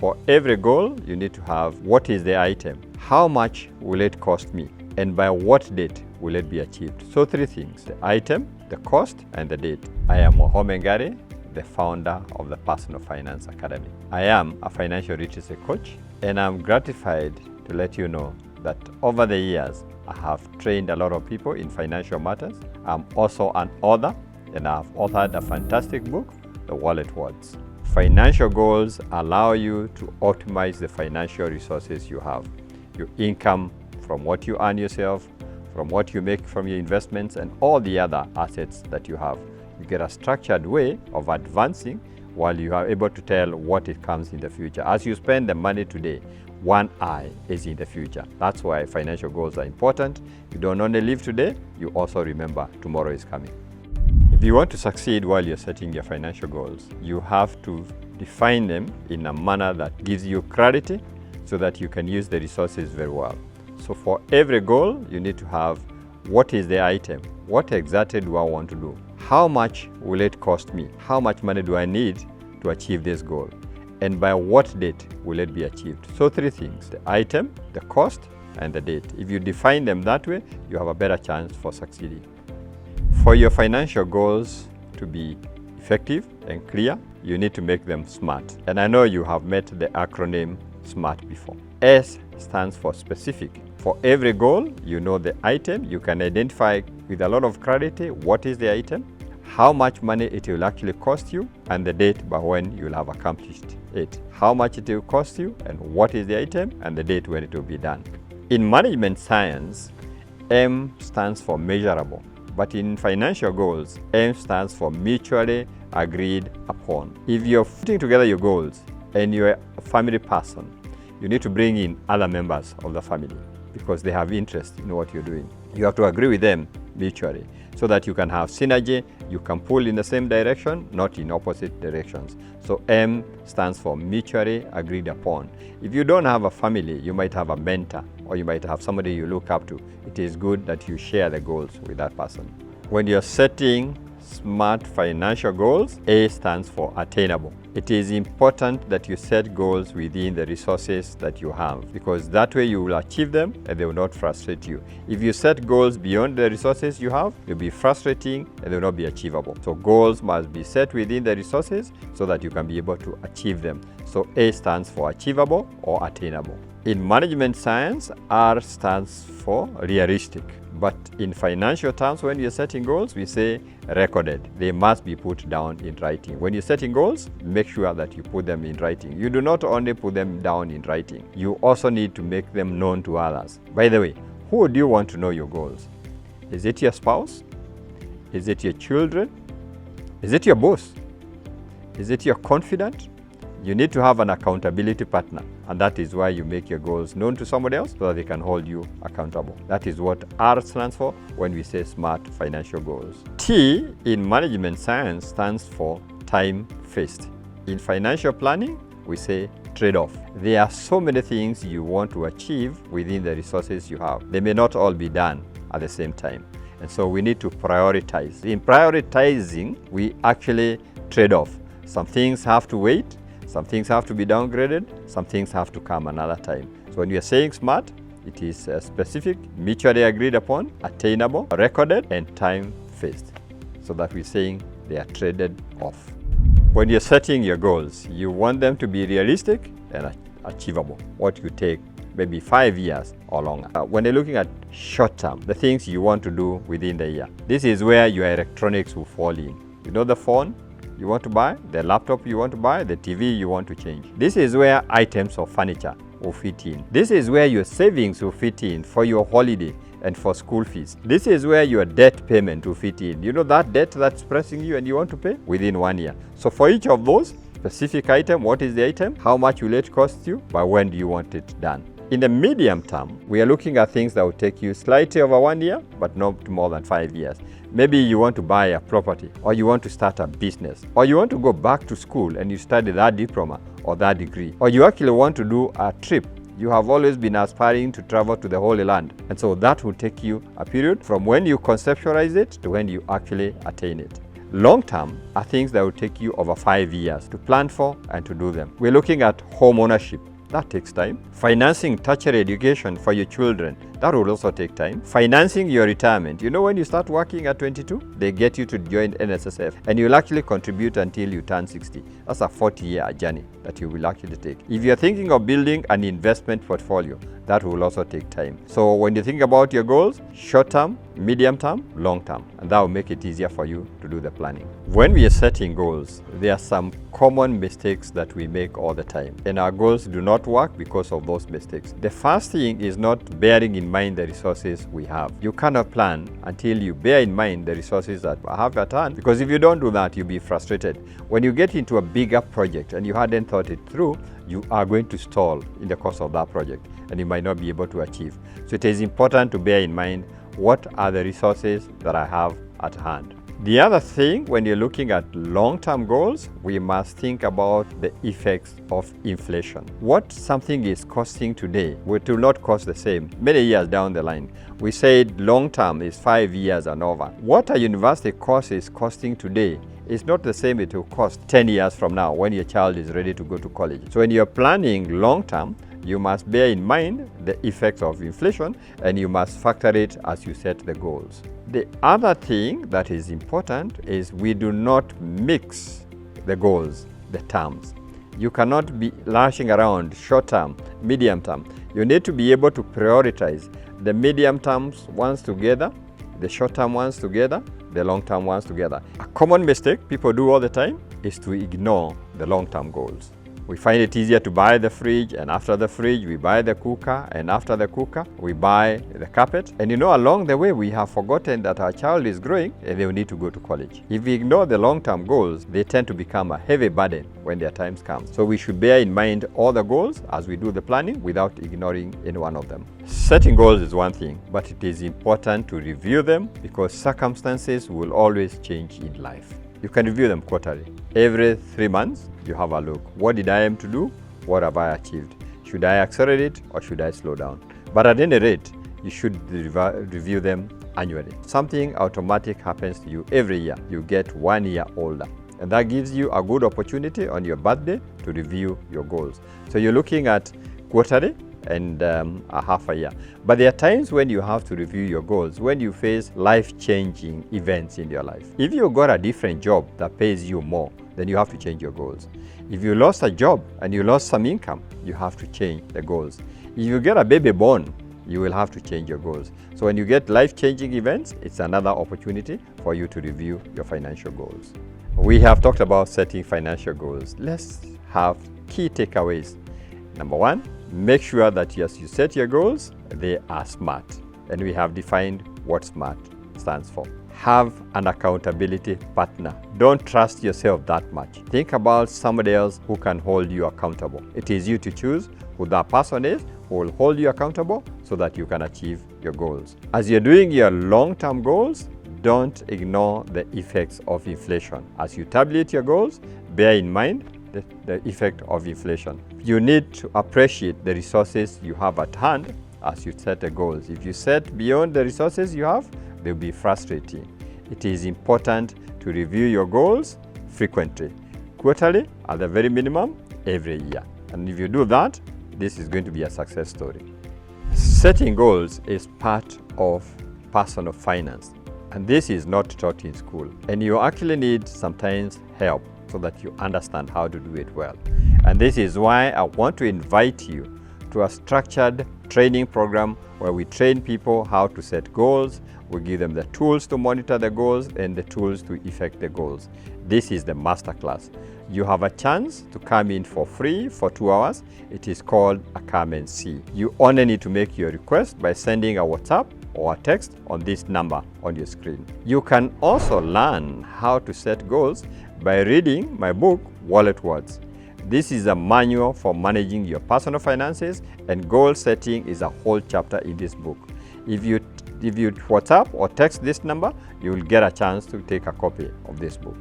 For every goal, you need to have what is the item, how much will it cost me, and by what date will it be achieved. So 3 things: the item, the cost, and the date. I am Wahome Ngari, the founder of the Personal Finance Academy. I am a financial literacy coach, and I'm gratified to let you know that over the years, I have trained a lot of people in financial matters. I'm also an author, and I've authored a fantastic book, The Wallet Words. Financial goals allow you to optimize the financial resources you have. Your income from what you earn yourself, from what you make from your investments, and all the other assets that you have. You get a structured way of advancing while you are able to tell what it comes in the future. As you spend the money today, one eye is in the future. That's why financial goals are important. You don't only live today, you also remember tomorrow is coming. If you want to succeed while you're setting your financial goals, you have to define them in a manner that gives you clarity so that you can use the resources very well. So for every goal, you need to have what is the item, what exactly do I want to do, how much will it cost me, how much money do I need to achieve this goal, and by what date will it be achieved. So 3 things: the item, the cost, and the date. If you define them that way, you have a better chance for succeeding. For your financial goals to be effective and clear, you need to make them SMART. And I know you have met the acronym SMART before. S stands for specific. For every goal, you know the item. You can identify with a lot of clarity what is the item, how much money it will actually cost you, and the date by when you'll have accomplished it. How much it will cost you, and what is the item, and the date when it will be done. In management science, M stands for measurable. But in financial goals, M stands for mutually agreed upon. If you're putting together your goals and you're a family person, you need to bring in other members of the family because they have interest in what you're doing. You have to agree with them mutually so that you can have synergy, you can pull in the same direction, not in opposite directions. So M stands for mutually agreed upon. If you don't have a family, you might have a mentor or you might have somebody you look up to. It is good that you share the goals with that person. When you're setting SMART financial goals, A stands for attainable. It is important that you set goals within the resources that you have because that way you will achieve them and they will not frustrate you. If you set goals beyond the resources you have, they'll be frustrating and they will not be achievable. So goals must be set within the resources so that you can be able to achieve them. So A stands for achievable or attainable. In management science, R stands for realistic. But in financial terms, when you're setting goals, we say recorded. They must be put down in writing. When you're setting goals, make sure that you put them in writing. You do not only put them down in writing, you also need to make them known to others. By the way, who would you want to know your goals? Is it your spouse? Is it your children? Is it your boss? Is it your confidant? You need to have an accountability partner, and that is why you make your goals known to somebody else so that they can hold you accountable. That is what R stands for when we say SMART financial goals. T in management science stands for time faced. In financial planning, we say trade-off. There are so many things you want to achieve within the resources you have. They may not all be done at the same time, and so we need to prioritize. In prioritizing, we actually trade off. Some things have to wait. Some things have to be downgraded, some things have to come another time. So when you're saying SMART, it is specific, mutually agreed upon, attainable, recorded, and time-faced. So that we're saying they are traded off. When you're setting your goals, you want them to be realistic and achievable. What you take maybe 5 years or longer. When you're looking at short-term, the things you want to do within the year, this is where your electronics will fall in. You know the phone you want to buy, the laptop you want to buy, the TV you want to change. This is where items of furniture will fit in. This is where your savings will fit in for your holiday and for school fees. This is where your debt payment will fit in. You know that debt that's pressing you and you want to pay within 1 year. So for each of those, specific item, what is the item? How much will it cost you? By when do you want it done? In the medium term, we are looking at things that will take you slightly over 1 year, but not more than 5 years. Maybe you want to buy a property, or you want to start a business, or you want to go back to school and you study that diploma or that degree, or you actually want to do a trip. You have always been aspiring to travel to the Holy Land. And so that will take you a period from when you conceptualize it to when you actually attain it. Long term are things that will take you over 5 years to plan for and to do them. We're looking at home ownership. That takes time. Financing tertiary education for your children. That will also take time. Financing your retirement. You know, when you start working at 22, they get you to join NSSF and you'll actually contribute until you turn 60. That's a 40-year journey that you will actually take. If you're thinking of building an investment portfolio, that will also take time. So when you think about your goals, short term, medium term, long term, and that will make it easier for you to do the planning. When we are setting goals, there are some common mistakes that we make all the time, and our goals do not work because of those mistakes. The first thing is not bearing in mind the resources we have. You cannot plan until you bear in mind the resources that I have at hand, because if you don't do that, you'll be frustrated. When you get into a bigger project and you hadn't thought it through, you are going to stall in the course of that project and you might not be able to achieve. So it is important to bear in mind what are the resources that I have at hand. The other thing, when you're looking at long-term goals, we must think about the effects of inflation. What something is costing today will not cost the same many years down the line. We said long-term is 5 years and over. What a university course is costing today is not the same it will cost 10 years from now when your child is ready to go to college. So when you're planning long-term, you must bear in mind the effects of inflation and you must factor it as you set the goals. The other thing that is important is we do not mix the goals, the terms. You cannot be lashing around short term, medium term. You need to be able to prioritize the medium terms ones together, the short term ones together, the long term ones together. A common mistake people do all the time is to ignore the long term goals. We find it easier to buy the fridge, and after the fridge we buy the cooker, and after the cooker we buy the carpet. And you know, along the way we have forgotten that our child is growing and they will need to go to college. If we ignore the long-term goals, they tend to become a heavy burden when their times come. So we should bear in mind all the goals as we do the planning without ignoring any one of them. Setting goals is one thing, but it is important to review them because circumstances will always change in life. You can review them quarterly. Every 3 months, you have a look. What did I aim to do? What have I achieved? Should I accelerate or should I slow down? But at any rate, you should review them annually. Something automatic happens to you every year. You get 1 year older. And that gives you a good opportunity on your birthday to review your goals. So you're looking at quarterly and a half a year. But there are times when you have to review your goals, when you face life-changing events in your life. If you got a different job that pays you more, then you have to change your goals. If you lost a job and you lost some income, you have to change the goals. If you get a baby born, you will have to change your goals. So when you get life-changing events, it's another opportunity for you to review your financial goals. We have talked about setting financial goals. Let's have key takeaways. Number one, make sure that as you set your goals, they are SMART. And we have defined what SMART stands for. Have an accountability partner. Don't trust yourself that much. Think about somebody else who can hold you accountable. It is you to choose who that person is who will hold you accountable so that you can achieve your goals. As you're doing your long-term goals, don't ignore the effects of inflation. As you tabulate your goals, bear in mind the effect of inflation. You need to appreciate the resources you have at hand as you set the goals. If you set beyond the resources you have, they'll be frustrating. It is important to review your goals frequently, quarterly, at the very minimum, every year. And if you do that, this is going to be a success story. Setting goals is part of personal finance, and this is not taught in school. And you actually need sometimes help so that you understand how to do it well. And this is why I want to invite you to a structured training program where we train people how to set goals. We give them the tools to monitor the goals and the tools to effect the goals. This is the masterclass. You have a chance to come in for free for 2 hours. It is called a come and see. You only need to make your request by sending a WhatsApp or a text on this number on your screen. You can also learn how to set goals by reading my book, Wallet Words. This is a manual for managing your personal finances, and goal setting is a whole chapter in this book. If you WhatsApp or text this number, you will get a chance to take a copy of this book.